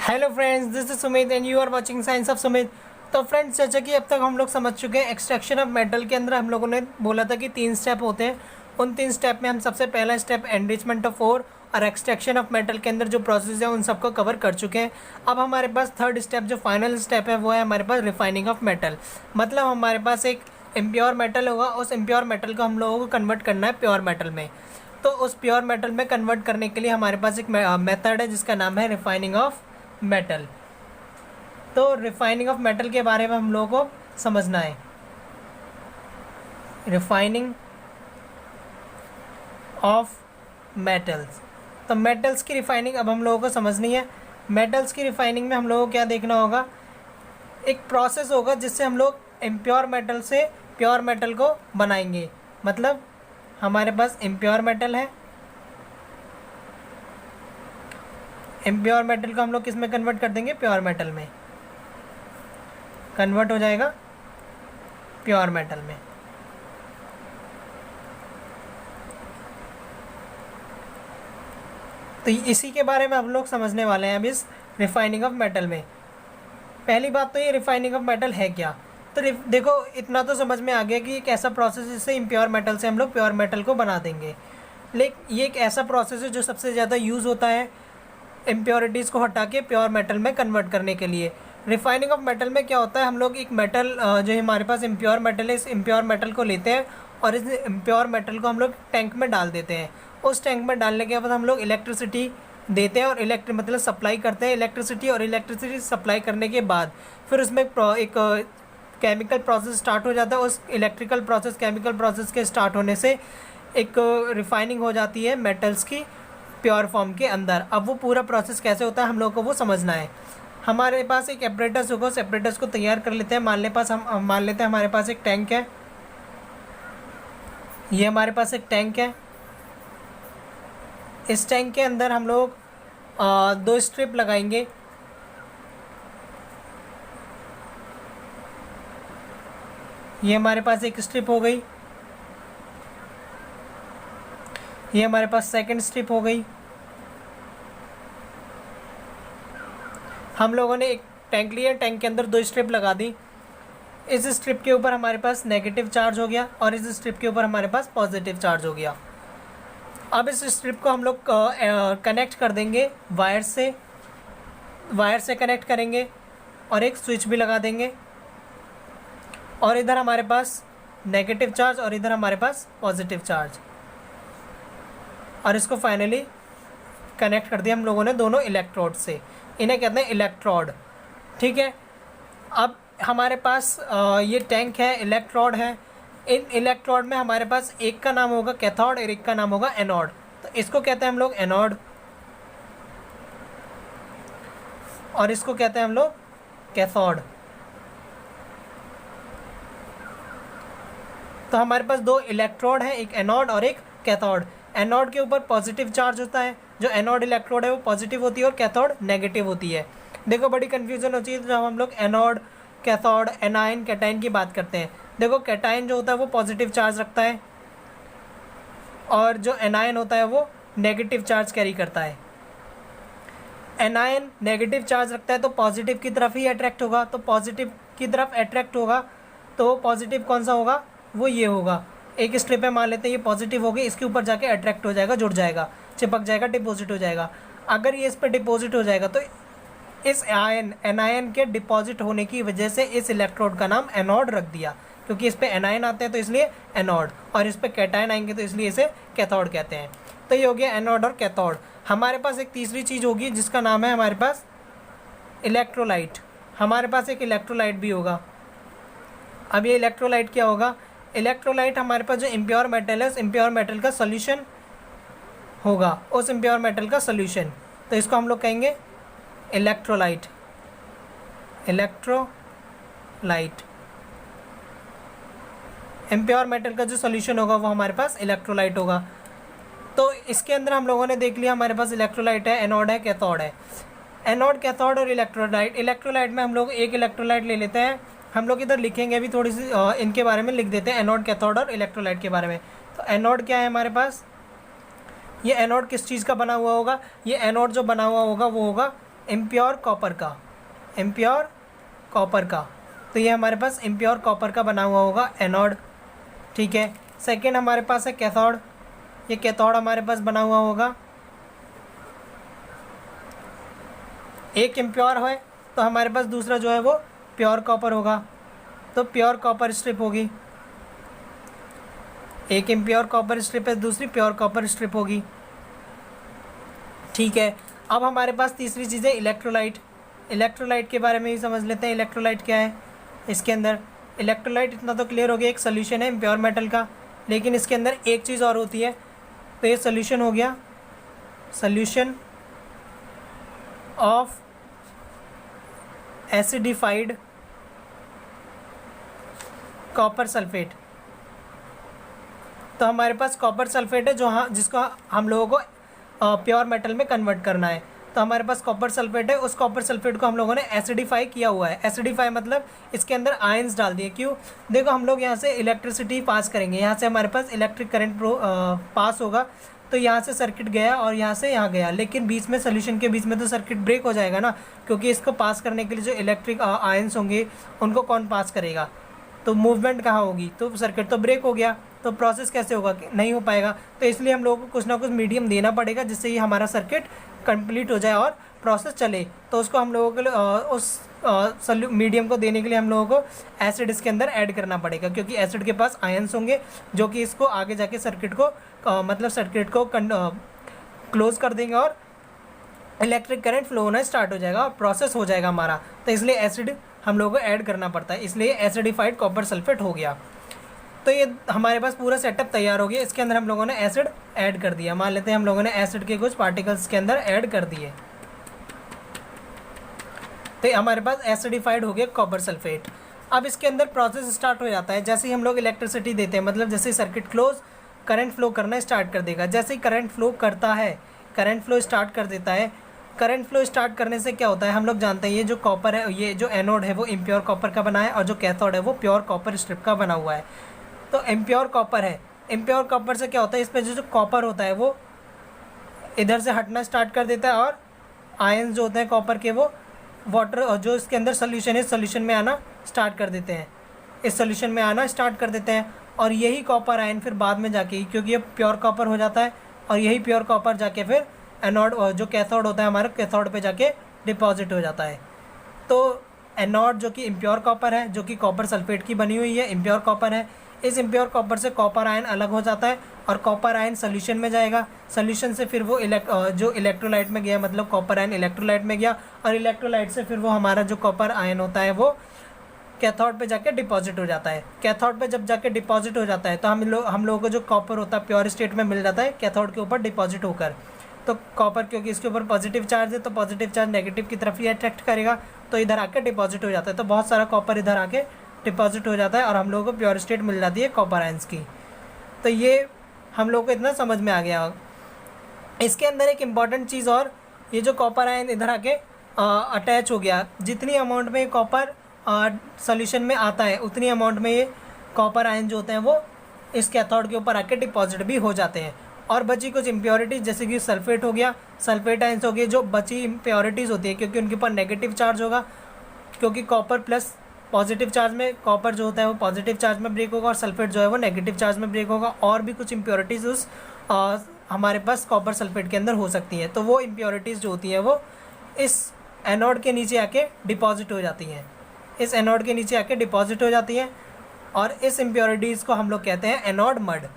Hello friends, this is Sumit and you are watching science of Sumit. तो friends, जैसा कि अब तक हम लोग समझ चुके हैं, एक्सट्रैक्शन ऑफ मेटल के अंदर हम लोगों ने बोला था कि 3 स्टेप होते हैं। उन 3 स्टेप में हम सबसे पहला स्टेप एनरिचमेंट ऑफ ओर और एक्सट्रैक्शन ऑफ मेटल के अंदर जो प्रोसेस है उन सबको कवर कर चुके हैं। अब हमारे पास थर्ड स्टेप, जो फाइनल स्टेप है, वो है हमारे पास रिफाइनिंग ऑफ मेटल। मतलब हमारे पास एक इम्प्योर मेटल होगा, उस इम्प्योर मेटल को हम लोगों को कन्वर्ट करना है प्योर मेटल में। तो उस प्योर मेटल में कन्वर्ट करने के लिए हमारे पास एक मेथड है जिसका नाम है रिफाइनिंग ऑफ मेटल। तो रिफाइनिंग ऑफ मेटल के बारे में हम लोगों को समझना है। रिफाइनिंग ऑफ मेटल्स, तो मेटल्स की रिफाइनिंग अब हम लोगों को समझनी है। मेटल्स की रिफाइनिंग में हम लोगों को क्या देखना होगा, एक प्रोसेस होगा जिससे हम लोग इम्प्योर मेटल से प्योर मेटल को बनाएंगे। मतलब हमारे पास इम्प्योर मेटल है, इम्प्योर मेटल को हम लोग किस में कन्वर्ट कर देंगे, प्योर मेटल में कन्वर्ट हो जाएगा, प्योर मेटल में। तो इसी के बारे में हम लोग समझने वाले हैं अब इस रिफाइनिंग ऑफ मेटल में। पहली बात तो ये रिफाइनिंग ऑफ मेटल है क्या। तो देखो, इतना तो समझ में आ गया कि एक ऐसा प्रोसेस जिससे इम्प्योर मेटल से हम लोग प्योर मेटल को बना देंगे। लेकिन ये एक ऐसा प्रोसेस है जो सबसे ज़्यादा यूज़ होता है इम्प्योरिटीज़ को हटा के प्योर मेटल में कन्वर्ट करने के लिए। रिफाइनिंग ऑफ मेटल में क्या होता है, हम लोग एक मेटल जो हमारे पास इम्प्योर मेटल है, इस इम्प्योर मेटल को लेते हैं और इस इम्प्योर मेटल को हम लोग टैंक में डाल देते हैं। उस टैंक में डालने के बाद हम लोग इलेक्ट्रिसिटी देते हैं और मतलब सप्लाई करते हैं इलेक्ट्रिसिटी। और इलेक्ट्रिसिटी सप्लाई करने के बाद फिर उसमें एक केमिकल प्रोसेस स्टार्ट हो जाता है। उस इलेक्ट्रिकल प्रोसेस, केमिकल प्रोसेस के स्टार्ट होने से एक रिफाइनिंग हो जाती है मेटल्स की प्योर फॉर्म के अंदर। अब वो पूरा प्रोसेस कैसे होता है हम लोगों को वो समझना है। हमारे पास एक एपरेटस होगा, उस एपरेटस को तैयार कर लेते हैं। मान लेते हैं हमारे पास एक टैंक है, ये हमारे पास एक टैंक है। इस टैंक के अंदर हम लोग 2 स्ट्रिप लगाएंगे। ये हमारे पास एक स्ट्रिप हो गई, ये हमारे पास सेकंड स्ट्रिप हो गई। हम लोगों ने एक टैंक लिया, टैंक के अंदर 2 स्ट्रिप लगा दी। इस स्ट्रिप के ऊपर हमारे पास नेगेटिव चार्ज हो गया और इस स्ट्रिप के ऊपर हमारे पास पॉजिटिव चार्ज हो गया। अब इस स्ट्रिप को हम लोग कनेक्ट कर देंगे वायर से कनेक्ट करेंगे और एक स्विच भी लगा देंगे। और इधर हमारे पास नेगेटिव चार्ज और इधर हमारे पास पॉजिटिव चार्ज, और इसको फाइनली कनेक्ट कर दिया हम लोगों ने दोनों इलेक्ट्रोड से। इन्हें कहते हैं इलेक्ट्रोड। ठीक है, अब हमारे पास ये टैंक है, इलेक्ट्रोड है। इन इलेक्ट्रोड में हमारे पास एक का नाम होगा कैथोड और एक का नाम होगा एनोड। तो इसको कहते हैं हम लोग एनोड और इसको कहते हैं हम लोग कैथोड। तो हमारे पास 2 इलेक्ट्रोड हैं, एक एनोड और एक कैथोड। एनोड के ऊपर पॉजिटिव चार्ज होता है, जो एनोड इलेक्ट्रोड है वो पॉजिटिव होती है और कैथोड नेगेटिव होती है। देखो, बड़ी कन्फ्यूजन होती है जब हम लोग एनोड, कैथोड, एनाइन, कैटाइन की बात करते हैं। देखो, कैटाइन जो होता है वो पॉजिटिव चार्ज रखता है और जो एनाइन होता है वो नेगेटिव चार्ज कैरी करता है। एनाइन नेगेटिव चार्ज रखता है तो पॉजिटिव की तरफ ही अट्रैक्ट होगा। तो पॉजिटिव की तरफ अट्रैक्ट होगा तो पॉजिटिव कौन सा होगा, वो ये होगा। एक स्ट्रिप में मान लेते हैं ये पॉजिटिव होगी, इसके ऊपर जाके अट्रैक्ट हो जाएगा, जुड़ जाएगा, चिपक जाएगा, डिपॉजिट हो जाएगा। अगर ये इस पर डिपॉजिट हो जाएगा तो इस एनायन के डिपॉजिट होने की वजह से इस इलेक्ट्रोड का नाम एनोड रख दिया, क्योंकि इस पे एनायन आते हैं तो इसलिए एनोड, और इस पे कैटायन आएंगे तो इसलिए इसे कैथोड कहते हैं। तो ये हो गया एनोड और कैथोड। हमारे पास एक तीसरी चीज़ होगी जिसका नाम है हमारे पास इलेक्ट्रोलाइट। हमारे पास एक इलेक्ट्रोलाइट भी होगा। अब ये इलेक्ट्रोलाइट क्या होगा, इलेक्ट्रोलाइट हमारे पास जो इम्प्योर मेटल है उस इम्प्योर मेटल का सोल्यूशन होगा, उस इम्प्योर मेटल का सोल्यूशन। तो इसको हम लोग कहेंगे इलेक्ट्रोलाइट। इलेक्ट्रोलाइट इम्प्योर मेटल का जो सोल्यूशन होगा वो हमारे पास इलेक्ट्रोलाइट होगा। तो इसके अंदर हम लोगों ने देख लिया हमारे पास इलेक्ट्रोलाइट है, एनोड है, कैथोड है। एनोड, कैथोड और इलेक्ट्रोलाइट। इलेक्ट्रोलाइट में हम लोग एक इलेक्ट्रोलाइट ले लेते हैं। हम लोग इधर लिखेंगे भी, थोड़ी सी इनके बारे में लिख देते हैं, एनोड, कैथोड और इलेक्ट्रोलाइट के बारे में। तो एनोड क्या है हमारे पास, ये एनोड किस चीज़ का बना हुआ होगा, ये एनोड जो बना हुआ होगा वो होगा इम्प्योर कॉपर का, इम्प्योर कॉपर का, तो ये हमारे पास इम्प्योर कॉपर का बना हुआ होगा एनोड, ठीक है। सेकेंड हमारे पास है कैथोड, ये कैथोड हमारे पास बना हुआ होगा, एक इम्प्योर है तो हमारे पास दूसरा जो है वो प्योर कॉपर होगा, तो प्योर कॉपर स्ट्रिप होगी, एक इम्प्योर कॉपर स्ट्रिप है, दूसरी प्योर कॉपर स्ट्रिप होगी, ठीक है। अब हमारे पास तीसरी चीज़ है इलेक्ट्रोलाइट। इलेक्ट्रोलाइट के बारे में भी समझ लेते हैं, इलेक्ट्रोलाइट क्या है। इसके अंदर इलेक्ट्रोलाइट इतना तो क्लियर हो गया, एक सोल्यूशन है इम्प्योर मेटल का, लेकिन इसके अंदर एक चीज़ और होती है, तो ये सोल्यूशन हो गया solution of acidified copper sulphate. तो हमारे पास कॉपर सल्फेट है जो जिसको हम लोगों को प्योर मेटल में कन्वर्ट करना है, तो हमारे पास कॉपर सल्फेट है, उस कॉपर सल्फेट को हम लोगों ने एसिडिफाई किया हुआ है। एसिडिफाई मतलब इसके अंदर आयंस डाल दिए। क्यों? देखो हम लोग यहाँ से इलेक्ट्रिसिटी पास करेंगे, यहाँ से हमारे पास इलेक्ट्रिक करंट पास होगा, तो यहाँ से सर्किट गया और यहाँ से यहाँ गया, लेकिन बीच में सोल्यूशन के बीच में तो सर्किट ब्रेक हो जाएगा ना, क्योंकि इसको पास करने के लिए जो इलेक्ट्रिक आयंस होंगे उनको कौन पास करेगा, तो मूवमेंट कहाँ होगी, तो सर्किट तो ब्रेक हो गया, तो प्रोसेस कैसे होगा, नहीं हो पाएगा। तो इसलिए हम लोगों को कुछ ना कुछ मीडियम देना पड़ेगा जिससे ये हमारा सर्किट कंप्लीट हो जाए और प्रोसेस चले। तो उसको हम लोगों के लिए उस मीडियम को देने के लिए हम लोगों को एसिड इसके अंदर ऐड करना पड़ेगा, क्योंकि एसिड के पास आयंस होंगे जो कि इसको आगे जाके सर्किट को मतलब सर्किट को क्लोज कर देंगे और इलेक्ट्रिक करंट फ्लो होना स्टार्ट हो जाएगा और प्रोसेस हो जाएगा हमारा। तो इसलिए एसिड हम लोगों को ऐड करना पड़ता है, इसलिए एसिडिफाइड कॉपर सल्फेट हो गया। तो ये हमारे पास पूरा सेटअप तैयार हो गया, इसके अंदर हम लोगों ने एसिड ऐड कर दिया। मान लेते हैं हम लोगों ने एसिड के कुछ पार्टिकल्स के अंदर ऐड कर दिए, तो हमारे पास एसिडिफाइड हो गया कॉपर सल्फेट। अब इसके अंदर प्रोसेस स्टार्ट हो जाता है, जैसे ही हम लोग इलेक्ट्रिसिटी देते हैं, मतलब जैसे ही सर्किट क्लोज करंट फ्लो करना स्टार्ट कर देगा। जैसे ही करंट फ्लो करता है, करंट फ्लो स्टार्ट कर देता है, करंट फ्लो स्टार्ट करने से क्या होता है हम लोग जानते हैं, ये जो कॉपर है, ये जो एनोड है वो इम्प्योर कॉपर का बना है और जो कैथोड है वो प्योर कॉपर स्ट्रिप का बना हुआ है। तो इम्प्योर कॉपर है, इम्प्योर कॉपर से क्या होता है, इस पर जो कॉपर होता है वो इधर से हटना स्टार्ट कर देता है और आयंस जो होते हैं कॉपर के वो वाटर और जो इसके अंदर सोल्यूशन है, सोल्यूशन में आना स्टार्ट कर देते हैं, इस सोल्यूशन में आना स्टार्ट कर देते हैं। और यही कॉपर आयन फिर बाद में जाके, क्योंकि ये प्योर कॉपर हो जाता है, और यही प्योर कॉपर जाके फिर एनोड जो कैथोड होता है हमारे कैथोड पे जाके डिपॉजिट हो जाता है। तो एनोड जो कि इम्प्योर कॉपर है, जो कि कॉपर सल्फेट की बनी हुई है, इम्प्योर कॉपर है, इस इम्प्योर कॉपर से कॉपर आयन अलग हो जाता है और कॉपर आयन सोल्यूशन में जाएगा, सोल्यूशन से फिर वो जो इलेक्ट्रोलाइट में गया, मतलब कॉपर आयन इलेक्ट्रोलाइट में गया और इलेक्ट्रोलाइट से फिर वो हमारा जो कॉपर आयन होता है वो कैथोड पे जाके डिपॉजिट हो जाता है। कैथोड पे जब जाके डिपॉजिट हो जाता है तो हम लोगों को जो कॉपर होता है प्योर स्टेट में मिल जाता है कैथोड के ऊपर डिपॉजिट होकर। तो कॉपर क्योंकि इसके ऊपर पॉजिटिव चार्ज है तो पॉजिटिव चार्ज नेगेटिव की तरफ ही अट्रैक्ट करेगा, तो इधर आके डिपॉजिट हो जाता है। तो बहुत सारा कॉपर इधर आके डिपॉजिट हो जाता है और हम लोगों को प्योर स्टेट मिल जाती है कॉपर आयंस की। तो ये हम लोग को इतना समझ में आ गया। इसके अंदर एक इम्पॉर्टेंट चीज़ और, ये जो कॉपर आयन इधर आके अटैच हो गया, जितनी अमाउंट में कॉपर सोल्यूशन में आता है उतनी अमाउंट में ये कॉपर आयन जो होते हैं वो इस कैथोड के ऊपर आके डिपॉजिट भी हो जाते हैं। और बची कुछ इम्प्योरिटीज़ जैसे कि सल्फेट हो गया, सल्फेट आयंस हो गए, जो बची इम्प्योरिटीज़ होती है क्योंकि उनके ऊपर नेगेटिव चार्ज होगा, क्योंकि कॉपर प्लस पॉजिटिव चार्ज में, कॉपर जो होता है वो पॉजिटिव चार्ज में ब्रेक होगा और सल्फेट जो है वो नेगेटिव चार्ज में ब्रेक होगा। और भी कुछ इम्प्योरिटीज़ उस हमारे पास कॉपर सल्फेट के अंदर हो सकती हैं। तो वो इम्प्योरिटीज़ जो होती हैं वो इस एनोड के नीचे आके डिपॉजिट हो जाती हैं, इस एनोड के नीचे आके डिपॉजिट हो जाती हैं और इस इम्प्योरिटीज़ को हम लोग कहते हैं एनोड मड।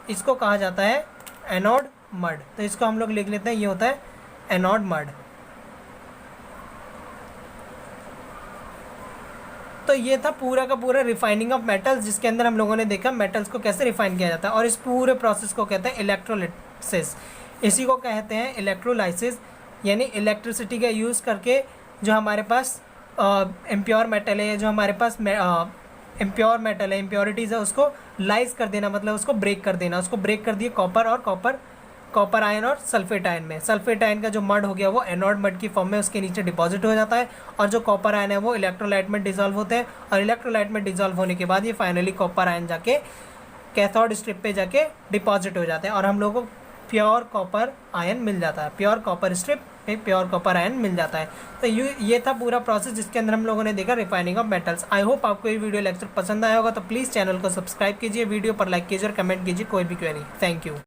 इसको कहा जाता है एनोड मड। तो इसको हम लोग लिख लेते हैं, ये होता है एनोड मड। तो ये था पूरा का पूरा रिफाइनिंग ऑफ मेटल्स, जिसके अंदर हम लोगों ने देखा मेटल्स को कैसे रिफाइन किया जाता है। और इस पूरे प्रोसेस को कहते हैं इलेक्ट्रोलाइसिस। इसी को कहते हैं इलेक्ट्रोलाइसिस, यानी इलेक्ट्रिसिटी का यूज़ करके जो हमारे पास इम्प्योर मेटल है, जो हमारे पास इम्प्योर मेटल है, इम्प्योरिटीज़ है, उसको लाइज कर देना, मतलब उसको ब्रेक कर देना। उसको ब्रेक कर दिए कॉपर और कॉपर आयन और सल्फेट आयन में। सल्फेट आयन का जो मड हो गया वो एनोड मड की फॉर्म में उसके नीचे डिपॉजिट हो जाता है और जो कॉपर आयन है वो इलेक्ट्रोलाइट में डिजॉल्व होते हैं और इलेक्ट्रोलाइट में डिजॉल्व होने के बाद ये फाइनली कॉपर आयन जाके कैथोड स्ट्रिप पे जाके डिपॉजिट हो जाते हैं और हम लोगों को प्योर कॉपर आयन मिल जाता है, प्योर कॉपर स्ट्रिप में प्योर कॉपर आयन मिल जाता है। तो ये था पूरा प्रोसेस जिसके अंदर हम लोगों ने देखा refining of metals. I hope आपको ये वीडियो लेक्चर पसंद आया होगा, तो प्लीज़ चैनल को सब्सक्राइब कीजिए, वीडियो पर लाइक कीजिए और कमेंट कीजिए कोई भी क्वेरी। Thank you.